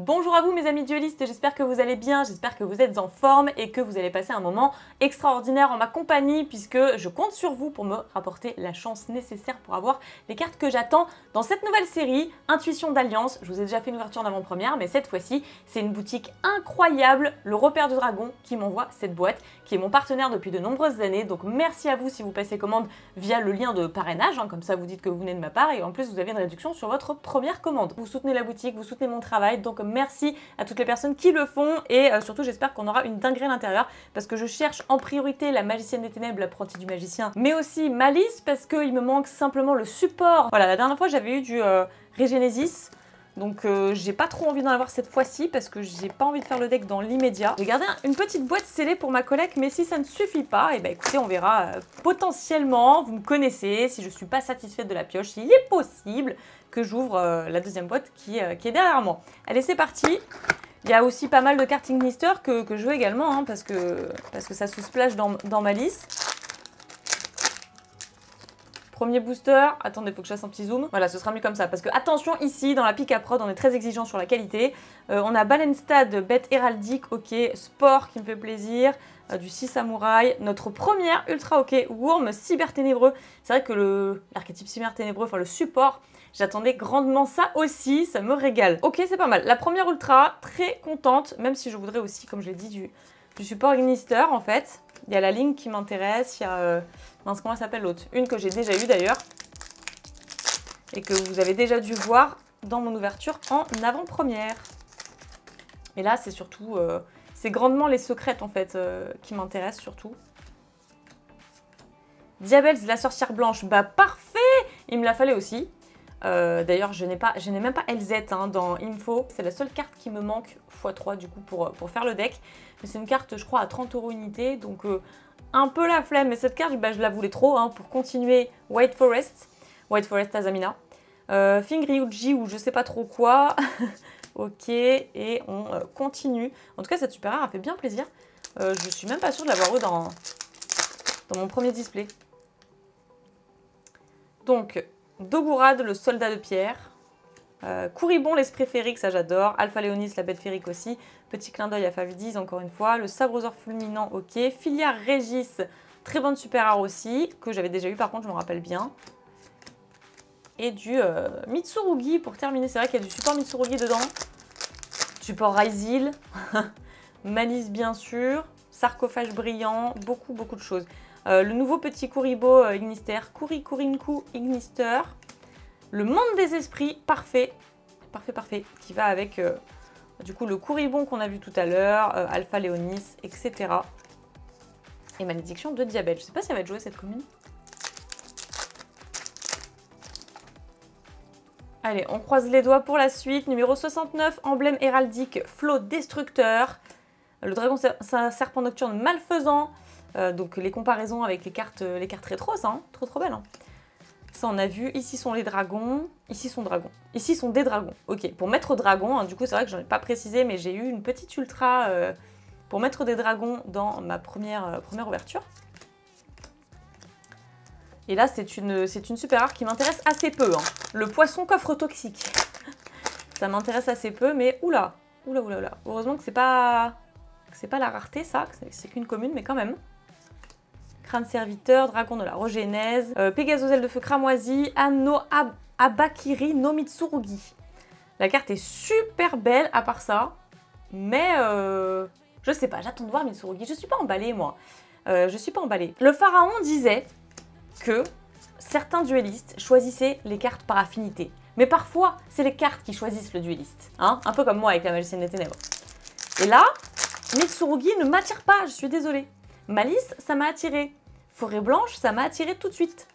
Bonjour à vous mes amis duelistes, j'espère que vous allez bien, j'espère que vous êtes en forme et que vous allez passer un moment extraordinaire en ma compagnie puisque je compte sur vous pour me rapporter la chance nécessaire pour avoir les cartes que j'attends dans cette nouvelle série, Intuition d'Alliance. Je vous ai déjà fait une ouverture en avant-première mais cette fois-ci c'est une boutique incroyable, le Repère du Dragon, qui m'envoie cette boîte, qui est mon partenaire depuis de nombreuses années, donc merci à vous si vous passez commande via le lien de parrainage, comme ça vous dites que vous venez de ma part et en plus vous avez une réduction sur votre première commande. Vous soutenez la boutique, vous soutenez mon travail, donc merci à toutes les personnes qui le font et surtout j'espère qu'on aura une dinguerie à l'intérieur parce que je cherche en priorité la magicienne des ténèbres, l'apprentie du magicien, mais aussi Malice parce qu'il me manque simplement le support. Voilà, la dernière fois j'avais eu du Regenesis, donc j'ai pas trop envie d'en avoir cette fois-ci parce que j'ai pas envie de faire le deck dans l'immédiat. J'ai gardé une petite boîte scellée pour ma collègue, mais si ça ne suffit pas, et bah écoutez, on verra potentiellement, vous me connaissez, si je suis pas satisfaite de la pioche, il est possible que j'ouvre la deuxième boîte qui est derrière moi. Allez, c'est parti. Il y a aussi pas mal de cartes Ignister que je veux également, parce que ça se splash dans ma liste. Premier booster, attendez, il faut que je fasse un petit zoom. Voilà, ce sera mieux comme ça. Parce que attention, ici, dans la Pika Prod, on est très exigeant sur la qualité. On a Balenstad, bête héraldique, ok. Sport qui me fait plaisir. Du 6 samouraï. Notre première ultra ok. Worm, cyber ténébreux. C'est vrai que l'archétype cyber ténébreux, enfin le support, j'attendais grandement ça aussi. Ça me régale. Ok, c'est pas mal. La première ultra, très contente. Même si je voudrais aussi, comme je l'ai dit, du support Ignister en fait. Il y a la ligne qui m'intéresse, il y a... mince, comment elle s'appelle l'autre? Une que j'ai déjà eue d'ailleurs. Et que vous avez déjà dû voir dans mon ouverture en avant-première. Et là, c'est surtout... c'est grandement les secrètes en fait qui m'intéressent surtout. Diabels, la sorcière blanche, bah parfait! Il me la fallait aussi. D'ailleurs, je n'ai même pas LZ dans Info. C'est la seule carte qui me manque x3 du coup pour faire le deck. Mais c'est une carte, je crois, à 30 € unité. Donc un peu la flemme. Mais cette carte, bah, je la voulais trop pour continuer White Forest. White Forest Azamina. Fingryuji ou je sais pas trop quoi. Ok, et on continue. En tout cas, cette super rare a fait bien plaisir. Je suis même pas sûre de l'avoir eu dans mon premier display. Donc... Dogurad, le soldat de pierre. Kouribon, l'esprit féerique, ça j'adore. Alpha Léonis, la bête féerique aussi. Petit clin d'œil à Favidiz, encore une fois. Le sabroseur fulminant, ok. Filia Régis, très bonne super rare aussi, que j'avais déjà eu par contre, je me rappelle bien. Et du Mitsurugi pour terminer. C'est vrai qu'il y a du support Mitsurugi dedans. Support Raizil. Malice, bien sûr. Sarcophage brillant. Beaucoup de choses. Le nouveau petit Kuribo Ignister, Kurinku Ignister. Le monde des esprits, parfait. Parfait. Qui va avec du coup le Kuribon qu'on a vu tout à l'heure, Alpha Léonis, etc. Et Malédiction de Diabète. Je sais pas si elle va être jouée cette commune. Allez, on croise les doigts pour la suite. Numéro 69, emblème héraldique, flot destructeur. Le dragon serpent nocturne malfaisant. Donc les comparaisons avec les cartes rétro, ça, trop belle. Ça on a vu, ici sont les dragons, ici sont dragons, ici sont des dragons. Ok, pour mettre dragon, du coup c'est vrai que j'en ai pas précisé, mais j'ai eu une petite ultra pour mettre des dragons dans ma première ouverture. Et là c'est une super rare qui m'intéresse assez peu. Le poisson coffre toxique. Ça m'intéresse assez peu, mais oula. Heureusement que c'est pas la rareté ça, c'est qu'une commune, mais quand même. Crâne serviteur, dragon de la Rogénèse, Pégasozel de feu cramoisi, Anno Abakiri no Mitsurugi. La carte est super belle à part ça, mais je sais pas, j'attends de voir Mitsurugi. Je suis pas emballée moi, je suis pas emballée. Le pharaon disait que certains duellistes choisissaient les cartes par affinité, mais parfois c'est les cartes qui choisissent le duelliste, un peu comme moi avec la magicienne des ténèbres. Et là, Mitsurugi ne m'attire pas, je suis désolée. Malice, ça m'a attiré. Forêt blanche, ça m'a attiré tout de suite.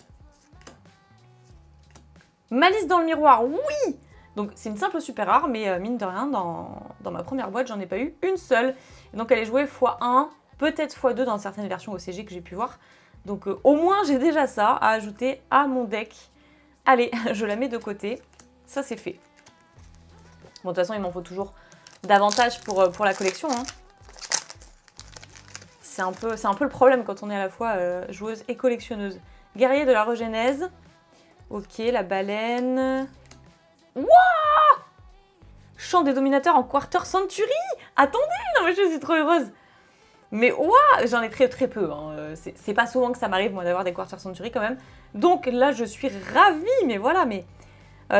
Malice dans le miroir, oui! Donc c'est une simple super rare, mais mine de rien, dans ma première boîte, j'en ai pas eu une seule. Et donc elle est jouée x1, peut-être x2 dans certaines versions OCG que j'ai pu voir. Donc au moins j'ai déjà ça à ajouter à mon deck. Allez, je la mets de côté. Ça c'est fait. Bon, de toute façon, il m'en faut toujours davantage pour la collection. C'est un peu le problème quand on est à la fois joueuse et collectionneuse. Guerrier de la Rogénèse. Ok, la baleine. Wouah! Chant des dominateurs en Quarter Century. Attendez, non mais je suis trop heureuse. Mais ouah, j'en ai très peu. Hein. C'est pas souvent que ça m'arrive moi d'avoir des Quarter Century quand même. Donc là, je suis ravie. Mais voilà, mais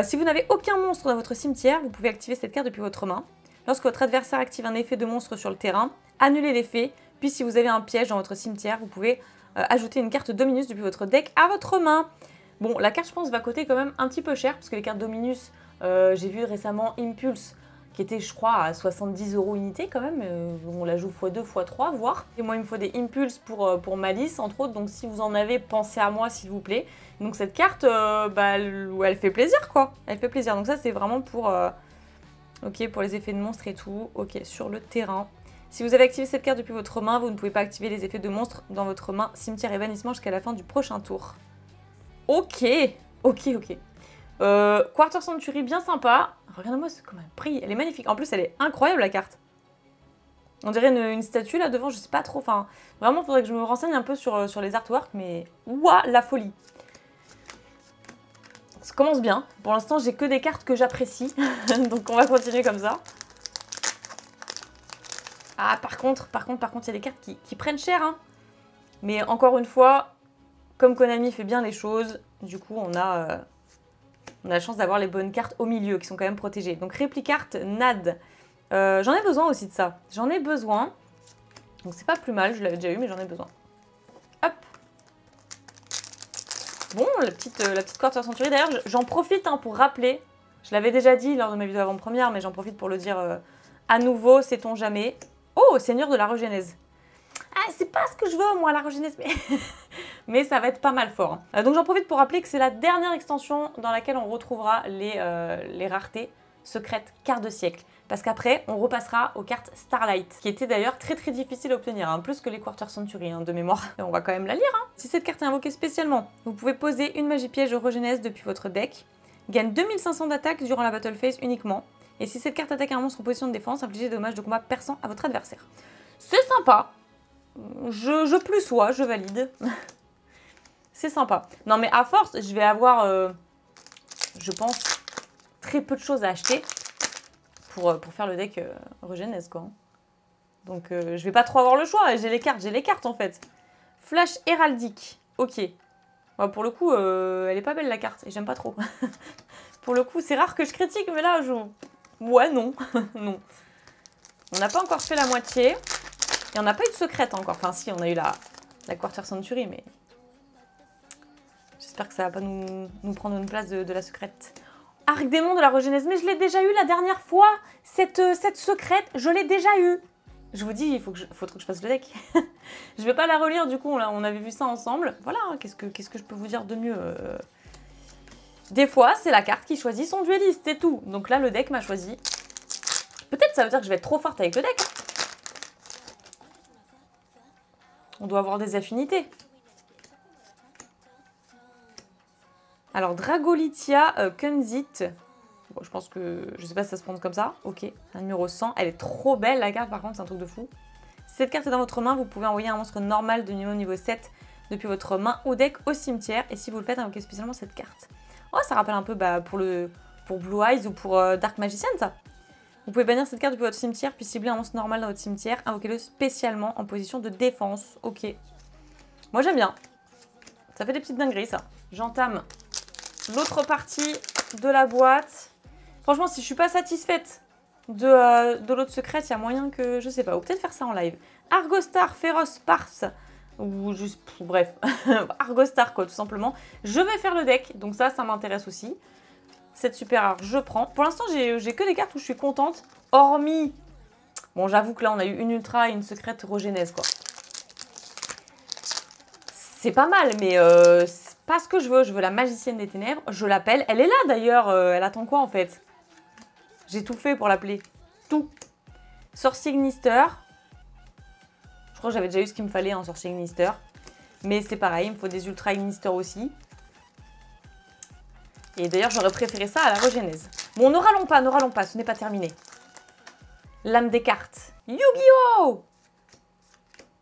si vous n'avez aucun monstre dans votre cimetière, vous pouvez activer cette carte depuis votre main. Lorsque votre adversaire active un effet de monstre sur le terrain, annulez l'effet. Puis si vous avez un piège dans votre cimetière, vous pouvez ajouter une carte Dominus depuis votre deck à votre main. Bon, la carte, je pense, va coûter quand même un petit peu cher, parce que les cartes Dominus, j'ai vu récemment Impulse, qui était, je crois, à 70 € unité quand même. On la joue x2, x3, voire. Et moi, il me faut des Impulse pour Malice, entre autres. Donc, si vous en avez, pensez à moi, s'il vous plaît. Donc, cette carte, elle fait plaisir, quoi. Elle fait plaisir. Donc, ça, c'est vraiment pour les effets de monstres et tout. Ok, sur le terrain. Si vous avez activé cette carte depuis votre main, vous ne pouvez pas activer les effets de monstres dans votre main, cimetière et bannissement jusqu'à la fin du prochain tour. Ok. Quarter Century, bien sympa. Regardez-moi ce qu'on a pris. Elle est magnifique. En plus, elle est incroyable, la carte. On dirait une statue là devant, je sais pas trop. Enfin, vraiment, il faudrait que je me renseigne un peu sur les artworks, mais ouah, la folie. Ça commence bien. Pour l'instant, j'ai que des cartes que j'apprécie. Donc, on va continuer comme ça. Ah, par contre, il y a des cartes qui prennent cher. Hein. Mais encore une fois, comme Konami fait bien les choses, du coup, on a la chance d'avoir les bonnes cartes au milieu, qui sont quand même protégées. Donc, Réplicarte NAD. J'en ai besoin aussi de ça. J'en ai besoin. Donc, c'est pas plus mal. Je l'avais déjà eu, mais j'en ai besoin. Hop. Bon, la petite Quarter Century. D'ailleurs, j'en profite pour rappeler. Je l'avais déjà dit lors de ma vidéo avant-première, mais j'en profite pour le dire à nouveau, sait-on jamais. Oh, Seigneur de la Regenèse. Ah, c'est pas ce que je veux, moi, la Regenèse, mais ça va être pas mal fort. Hein. Donc j'en profite pour rappeler que c'est la dernière extension dans laquelle on retrouvera les raretés secrètes quart de siècle. Parce qu'après, on repassera aux cartes Starlight, qui étaient d'ailleurs très difficiles à obtenir, hein, plus que les Quarter Century de mémoire. Et on va quand même la lire. Hein. Si cette carte est invoquée spécialement, vous pouvez poser une magie piège Regenèse depuis votre deck, gagne 2500 d'attaque durant la battle phase uniquement, et si cette carte attaque un monstre en position de défense, infligez des dommages de combat perçants à votre adversaire. C'est sympa. Je plus sois, je valide. C'est sympa. Non mais à force, je vais avoir, je pense, très peu de choses à acheter pour faire le deck Regenèse, quoi. Donc je vais pas trop avoir le choix, j'ai les cartes en fait. Flash héraldique, ok. Bon, pour le coup, elle est pas belle la carte, et j'aime pas trop. Pour le coup, c'est rare que je critique, mais là, ouais, non. Non. On n'a pas encore fait la moitié. Et on n'a pas eu de secrète encore. Enfin, si, on a eu la Quarter Century, mais j'espère que ça va pas nous prendre une place de la secrète. Arc démon de la Regenèse, mais je l'ai déjà eu la dernière fois. Cette secrète, je l'ai déjà eu. Je vous dis, il faut que je fasse le deck. Je vais pas la relire, du coup, on avait vu ça ensemble. Voilà, qu'est-ce que je peux vous dire de mieux Des fois, c'est la carte qui choisit son dueliste, c'est tout. Donc là, le deck m'a choisi. Peut-être ça veut dire que je vais être trop forte avec le deck. On doit avoir des affinités. Alors, Dragolitia Kunzit. Bon, je pense que... Je sais pas si ça se prononce comme ça. Ok, un numéro 100. Elle est trop belle, la carte, par contre, c'est un truc de fou. Si cette carte est dans votre main, vous pouvez envoyer un monstre normal de niveau 7 depuis votre main au deck au cimetière. Et si vous le faites, invoquez spécialement cette carte. Oh, ça rappelle un peu pour Blue Eyes ou pour Dark Magician, ça. Vous pouvez bannir cette carte depuis votre cimetière, puis cibler un monstre normal dans votre cimetière. Invoquez-le spécialement en position de défense. Ok. Moi, j'aime bien. Ça fait des petites dingueries, ça. J'entame l'autre partie de la boîte. Franchement, si je suis pas satisfaite de l'autre secrète, il y a moyen que... Je sais pas, ou peut-être faire ça en live. Argostar, Féroce, Parse. Ou juste... Bref. Argostar, quoi, tout simplement. Je vais faire le deck, donc ça m'intéresse aussi. Cette super rare, je prends. Pour l'instant, j'ai que des cartes où je suis contente. Hormis... Bon, j'avoue que là, on a eu une ultra et une secrète Regenèse, quoi. C'est pas mal, mais c'est pas ce que je veux. Je veux la magicienne des ténèbres. Je l'appelle. Elle est là, d'ailleurs. Elle attend quoi, en fait? J'ai tout fait pour l'appeler. Tout. Sorcier Gnister. Je crois que j'avais déjà eu ce qu'il me fallait en Sorcier Gnister. Mais c'est pareil, il me faut des Ultra Gnister aussi. Et d'ailleurs, j'aurais préféré ça à la Regenèse. Bon, ne râlons pas, ce n'est pas terminé. Lame des cartes. Yu-Gi-Oh!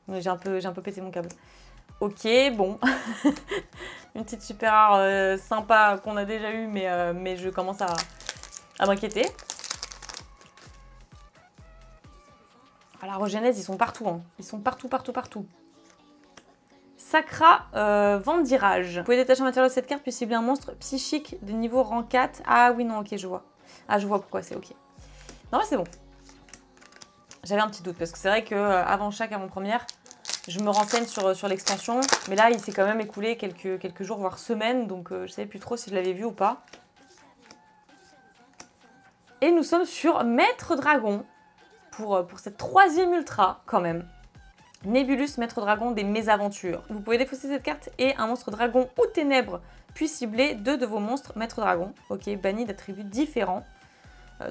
J'ai un peu pété mon câble. Ok, bon. Une petite super rare sympa qu'on a déjà eu, mais je commence à m'inquiéter. Ah, la Regenèse, ils sont partout, hein. Ils sont partout, partout, partout. Sacra Vendirage. Vous pouvez détacher un matériau de cette carte puis cibler un monstre psychique de niveau rang 4. Ah oui, non, ok, je vois. Ah, je vois pourquoi c'est ok. Non, mais c'est bon. J'avais un petit doute parce que c'est vrai que avant chaque avant-première, je me renseigne sur l'extension. Mais là, il s'est quand même écoulé quelques jours, voire semaines. Donc, je ne savais plus trop si je l'avais vu ou pas. Et nous sommes sur Maître Dragon pour cette 3e ultra, quand même. Nébulus, Maître Dragon des Mésaventures. Vous pouvez défausser cette carte et un monstre dragon ou ténèbres, puis cibler 2 de vos monstres Maître Dragon. Ok, bannis d'attributs différents.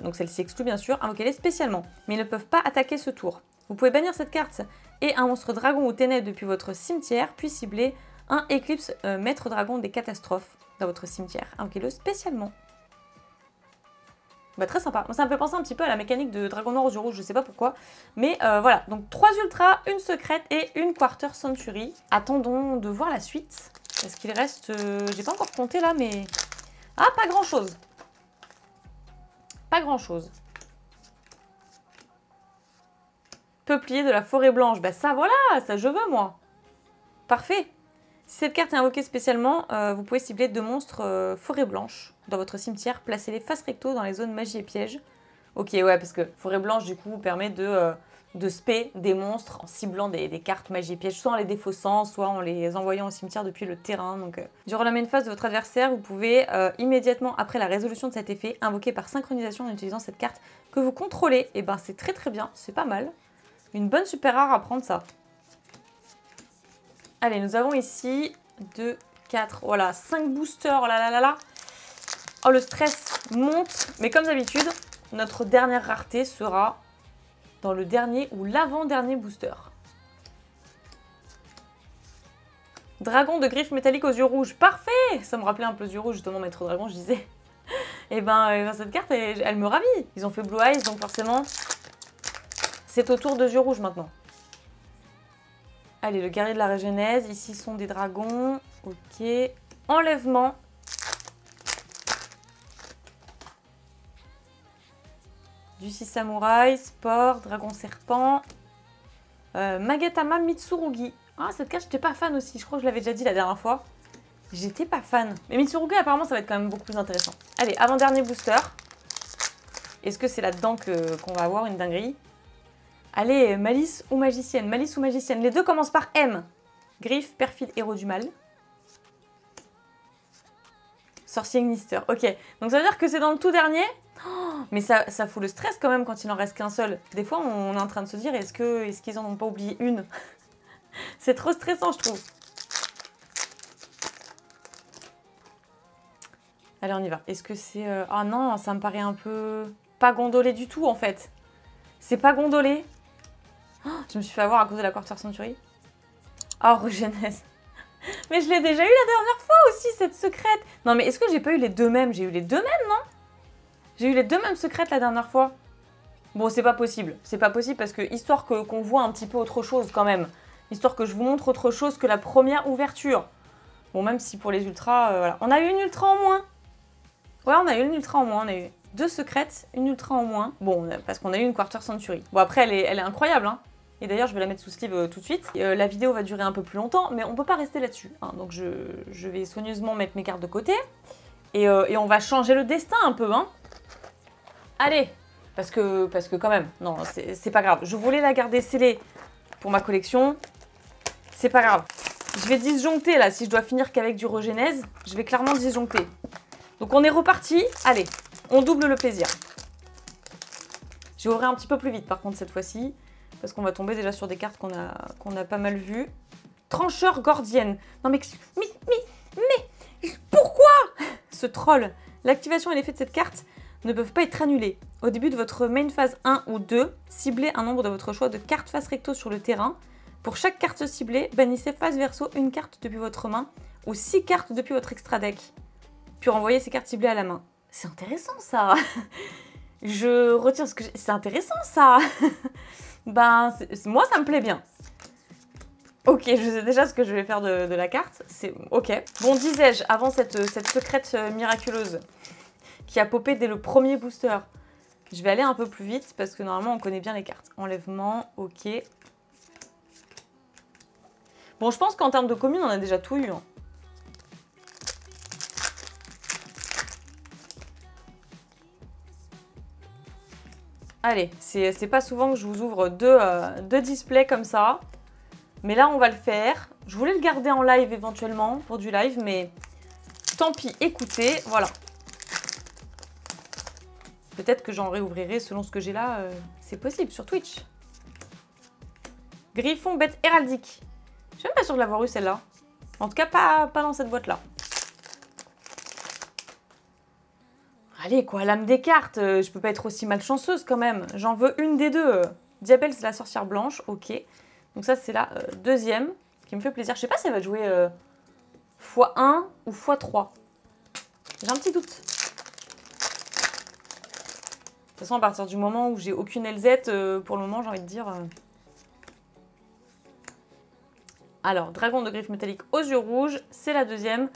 Donc celle-ci exclut bien sûr. Invoquez-les spécialement, mais ils ne peuvent pas attaquer ce tour. Vous pouvez bannir cette carte et un monstre dragon ou ténèbres depuis votre cimetière, puis cibler un Éclipse Maître Dragon des Catastrophes dans votre cimetière. Invoquez-le spécialement. Bah, très sympa. Ça me fait penser un petit peu à la mécanique de Dragon Noir aux yeux rouges, je sais pas pourquoi. Mais voilà, donc 3 ultras, une secrète et une Quarter Century. Attendons de voir la suite. Parce qu'il reste... j'ai pas encore compté là, mais... Ah, pas grand chose. Pas grand chose. Peuplier de la forêt blanche. Bah ça, voilà, ça je veux moi. Parfait. Si cette carte est invoquée spécialement, vous pouvez cibler 2 monstres forêt blanche dans votre cimetière. Placez-les face recto dans les zones magie et pièges. Ok, ouais, parce que forêt blanche, du coup, permet de spé des monstres en ciblant des cartes magie et pièges, soit en les défaussant, soit en les envoyant au cimetière depuis le terrain. Donc, durant la main phase de votre adversaire, vous pouvez immédiatement après la résolution de cet effet, invoquer par synchronisation en utilisant cette carte que vous contrôlez. Et ben c'est très très bien, c'est pas mal. Une bonne super rare à prendre ça. Allez, nous avons ici 2, 4, voilà, 5 boosters, oh là là là là. Oh, le stress monte. Mais comme d'habitude, notre dernière rareté sera dans le dernier ou l'avant-dernier booster. Dragon de griffes métalliques aux yeux rouges. Parfait! Ça me rappelait un peu aux yeux rouges, justement, Maître Dragon, je disais. Et ben cette carte, elle me ravit. Ils ont fait Blue Eyes, donc forcément, c'est au tour de yeux rouges maintenant. Allez, le guerrier de la Regenèse. Ici sont des dragons. Ok. Enlèvement. Du 6 samouraï, sport, dragon serpent. Magatama Mitsurugi. Ah, cette carte, j'étais pas fan aussi. Je crois que je l'avais déjà dit la dernière fois. J'étais pas fan. Mais Mitsurugi, apparemment, ça va être quand même beaucoup plus intéressant. Allez, avant-dernier booster. Est-ce que c'est là-dedans qu'on va avoir une dinguerie? Allez, malice ou magicienne. Malice ou magicienne. Les deux commencent par M. Griffe, perfide, héros du mal. Sorcier Gnister. Ok, donc ça veut dire que c'est dans le tout dernier. Oh, mais ça fout le stress quand même quand il n'en reste qu'un seul. Des fois, on est en train de se dire, est-ce qu'ils en ont pas oublié une? C'est trop stressant, je trouve. Allez, on y va. Est-ce que c'est... Ah non, ça me paraît un peu... pas gondolé du tout, en fait. C'est pas gondolé. Oh, je me suis fait avoir à cause de la Quarter Century. Oh, Regenèse. Mais je l'ai déjà eu la dernière fois aussi, cette secrète. Non, mais est-ce que j'ai pas eu les deux mêmes? J'ai eu les deux mêmes, non? J'ai eu les deux mêmes secrètes la dernière fois. Bon, c'est pas possible. C'est pas possible parce que, histoire qu'on voit un petit peu autre chose quand même. Histoire que je vous montre autre chose que la première ouverture. Bon, même si pour les ultras, voilà. On a eu une ultra en moins. Ouais, on a eu une ultra en moins. On a eu 2 secrètes, une ultra en moins. Bon, parce qu'on a eu une Quarter Century. Bon, après, elle est incroyable, hein. Et d'ailleurs, je vais la mettre sous sleeve tout de suite. La vidéo va durer un peu plus longtemps, mais on peut pas rester là-dessus. Hein. Donc, je vais soigneusement mettre mes cartes de côté. Et on va changer le destin un peu, hein. Allez, parce que quand même, non, c'est pas grave. Je voulais la garder scellée pour ma collection. C'est pas grave. Je vais disjoncter, là. Si je dois finir qu'avec du Regenèse, je vais clairement disjoncter. Donc, on est reparti. Allez, on double le plaisir. Je vais ouvrir un petit peu plus vite, par contre, cette fois-ci. Parce qu'on va tomber déjà sur des cartes qu'on a pas mal vues. Trancheur gordienne. Non mais pourquoi ce troll? L'activation et l'effet de cette carte ne peuvent pas être annulés. Au début de votre main phase 1 ou 2, ciblez un nombre de votre choix de cartes face recto sur le terrain. Pour chaque carte ciblée, bannissez face verso une carte depuis votre main ou 6 cartes depuis votre extra deck. Puis renvoyez ces cartes ciblées à la main. C'est intéressant ça. Je retiens ce que c'est intéressant ça. Ben, moi, ça me plaît bien. Ok, je sais déjà ce que je vais faire de la carte. C'est ok. Bon, disais-je, avant cette secrète miraculeuse qui a popé dès le premier booster, Je vais aller un peu plus vite parce que normalement on connaît bien les cartes. Enlèvement, ok. Bon, je pense qu'en termes de commune, on a déjà tout eu. Hein. Allez, c'est pas souvent que je vous ouvre deux displays comme ça. Mais là, on va le faire. Je voulais le garder en live éventuellement pour du live, mais tant pis, écoutez, voilà. Peut-être que j'en réouvrirai selon ce que j'ai là. C'est possible sur Twitch. Griffon, bête héraldique. Je suis même pas sûre de l'avoir eu celle-là. En tout cas, pas dans cette boîte-là. Allez quoi, lame des cartes. Je peux pas être aussi malchanceuse quand même. J'en veux une des deux. Diabelle, c'est la sorcière blanche. Ok. Donc ça, c'est la deuxième qui me fait plaisir. Je sais pas si elle va jouer x1 ou x3. J'ai un petit doute. De toute façon, à partir du moment où j'ai aucune LZ, pour le moment, j'ai envie de dire... Alors, dragon de griffe métallique aux yeux rouges, c'est la deuxième.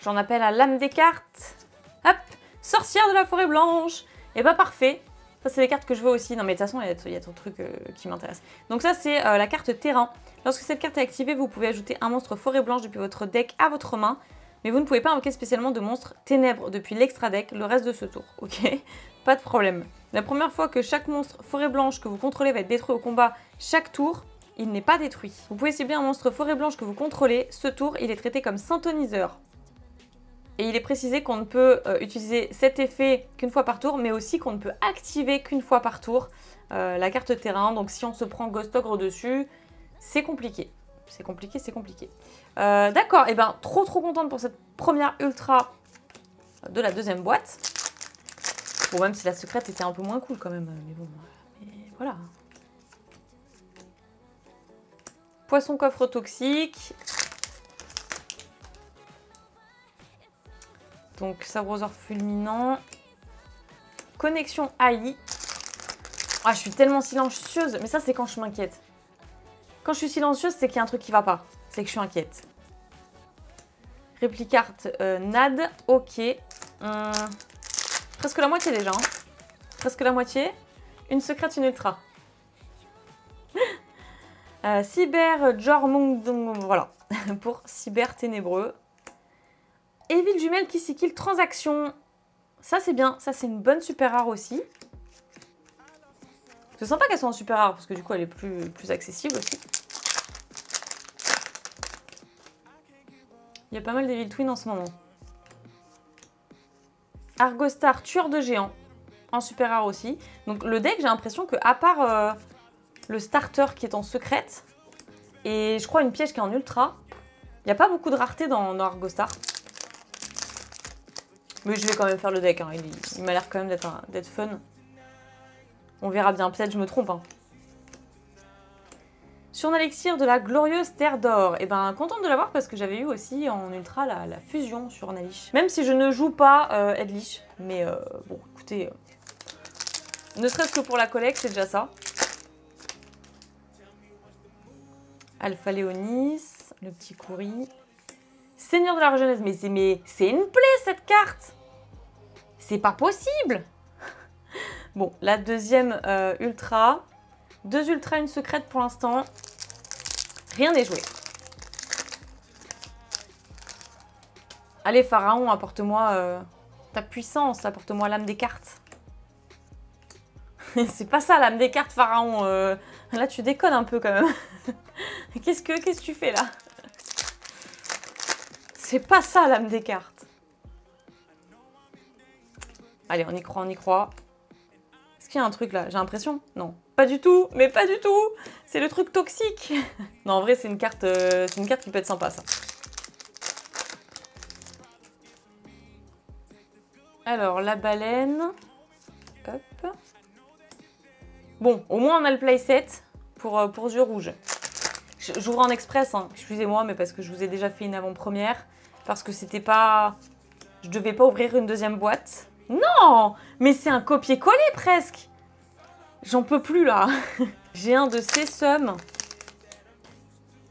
J'en appelle à lame des cartes. Hop, sorcière de la forêt blanche. Et bah parfait. Ça, c'est les cartes que je veux aussi. Non, mais de toute façon, il y a ton truc qui m'intéresse. Donc ça, c'est la carte terrain. Lorsque cette carte est activée, vous pouvez ajouter un monstre forêt blanche depuis votre deck à votre main. Mais vous ne pouvez pas invoquer spécialement de monstre ténèbres depuis l'extra deck le reste de ce tour. Ok, pas de problème. La première fois que chaque monstre forêt blanche que vous contrôlez va être détruit au combat chaque tour, il n'est pas détruit. Vous pouvez cibler un monstre forêt blanche que vous contrôlez. Ce tour, il est traité comme syntoniseur. Et il est précisé qu'on ne peut utiliser cet effet qu'une fois par tour, mais aussi qu'on ne peut activer qu'une fois par tour la carte terrain. Donc si on se prend Ghost Ogre dessus, c'est compliqué. C'est compliqué, c'est compliqué. D'accord, et ben trop contente pour cette première ultra de la deuxième boîte. Bon, même si la secrète était un peu moins cool quand même, mais bon, mais voilà. Poisson coffre toxique. Donc, sabroseur fulminant. Connexion AI. Ah, je suis tellement silencieuse. Mais ça, c'est quand je m'inquiète. Quand je suis silencieuse, c'est qu'il y a un truc qui va pas. C'est que je suis inquiète. Réplicarte NAD. Ok. Presque la moitié déjà. Hein. Presque la moitié. Une secrète, une ultra. Cyber Jormungdong. Voilà. Pour cyber ténébreux. Evil Jumelle qui kill transaction. Ça c'est bien, ça c'est une bonne super rare aussi. C'est sympa qu'elle soit en super rare parce que du coup elle est plus accessible aussi. Il y a pas mal d'Evil Twin en ce moment. Argostar, tueur de géants. En super rare aussi. Donc le deck, j'ai l'impression que à part le starter qui est en secrète et je crois une piège qui est en ultra, il n'y a pas beaucoup de rareté dans Argostar. Mais je vais quand même faire le deck, hein. Il m'a l'air quand même d'être fun. On verra bien, peut-être je me trompe. Hein. Sur un élixir de la glorieuse terre d'or. Et ben contente de l'avoir parce que j'avais eu aussi en ultra la fusion sur Nalish. Même si je ne joue pas Edlich. Mais bon, écoutez, ne serait-ce que pour la collecte, c'est déjà ça. Alpha Léonis, le petit Kouri. Seigneur de la Regenèse, mais c'est une plaie cette carte. C'est pas possible. Bon, la deuxième ultra. 2 ultras, une secrète pour l'instant. Rien n'est joué. Allez, Pharaon, apporte-moi ta puissance, apporte-moi l'âme des cartes. C'est pas ça, l'âme des cartes, Pharaon. Là, tu déconnes un peu quand même. Qu'est-ce que tu fais là? C'est pas ça, l'âme des cartes. Allez, on y croit, on y croit. Est-ce qu'il y a un truc là? J'ai l'impression. Non. Pas du tout, mais pas du tout. C'est le truc toxique. Non, en vrai, c'est une carte qui peut être sympa, ça. Alors, la baleine. Hop. Bon, au moins, on a le playset pour yeux rouges. J'ouvre en express, hein. Excusez-moi, mais parce que je vous ai déjà fait une avant-première. Parce que c'était pas... Je devais pas ouvrir une deuxième boîte. Non! Mais c'est un copier-coller presque! J'en peux plus là. J'ai un de ces sommes.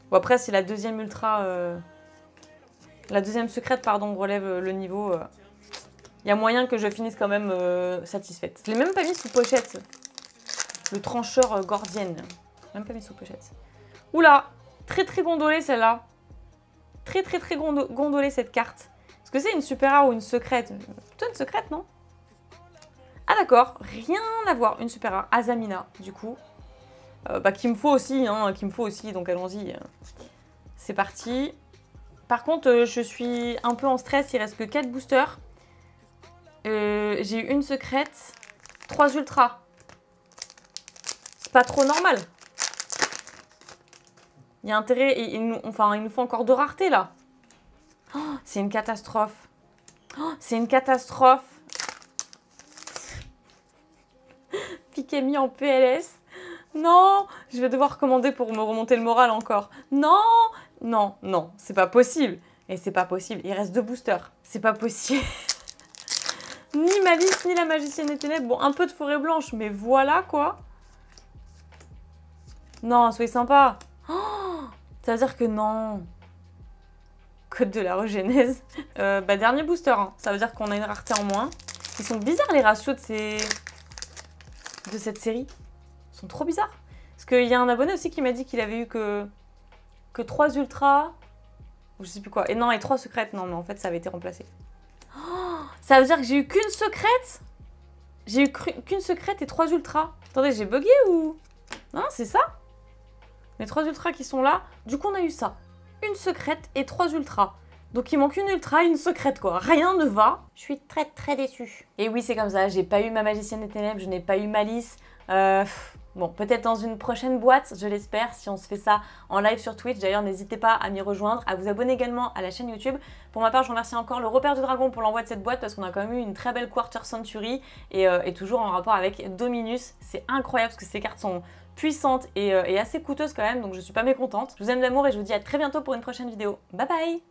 Bon après si la deuxième ultra... La deuxième secrète pardon relève le niveau. il y a moyen que je finisse quand même satisfaite. Je l'ai même pas mis sous pochette. Le trancheur gordienne. Même pas mis sous pochette. Oula, très très gondolée celle-là. Très gondolée cette carte. Est-ce que c'est une super rare ou une secrète? Plutôt une secrète, non? Ah d'accord, rien à voir. Une super rare. Azamina, du coup. Qu'il me faut aussi, hein, qu'il me faut aussi, donc allons-y. C'est parti. Par contre, je suis un peu en stress, il reste que 4 boosters. J'ai eu une secrète, 3 ultras. C'est pas trop normal. Il y a intérêt, il nous faut encore 2 raretés là. Oh, c'est une catastrophe. Oh, c'est une catastrophe. Pikemi en PLS. Non, je vais devoir commander pour me remonter le moral encore. Non, non, non, c'est pas possible. Et c'est pas possible, il reste 2 boosters. C'est pas possible. Ni Malice, ni la magicienne des ténèbres. Bon, un peu de forêt blanche, mais voilà quoi. Non, soyez sympa. Oh, ça veut dire que non. Code de la regenèse. Dernier booster, hein. Ça veut dire qu'on a une rareté en moins. Ils sont bizarres les ratios de cette série. Ils sont trop bizarres. Parce qu'il y a un abonné aussi qui m'a dit qu'il avait eu que 3 ultras. Ou je sais plus quoi. Et non, et 3 secrètes. Non, mais en fait, ça avait été remplacé. Oh, ça veut dire que j'ai eu qu'une secrète? J'ai eu qu'une secrète et 3 ultras. Attendez, j'ai bugué ou... Non, c'est ça? Les 3 ultras qui sont là. Du coup, on a eu ça. Une secrète et 3 ultras. Donc il manque une ultra et une secrète quoi. Rien ne va. Je suis très déçue. Et oui, c'est comme ça. J'ai pas eu ma magicienne des ténèbres. Je n'ai pas eu Malice. Bon, peut-être dans une prochaine boîte, je l'espère, si on se fait ça en live sur Twitch. D'ailleurs, n'hésitez pas à m'y rejoindre, à vous abonner également à la chaîne YouTube. Pour ma part, je remercie encore le Repère du Dragon pour l'envoi de cette boîte parce qu'on a quand même eu une très belle Quarter Century et toujours en rapport avec Dominus. C'est incroyable parce que ces cartes sont puissantes et assez coûteuses quand même, donc je suis pas mécontente. Je vous aime d'amour et je vous dis à très bientôt pour une prochaine vidéo. Bye bye!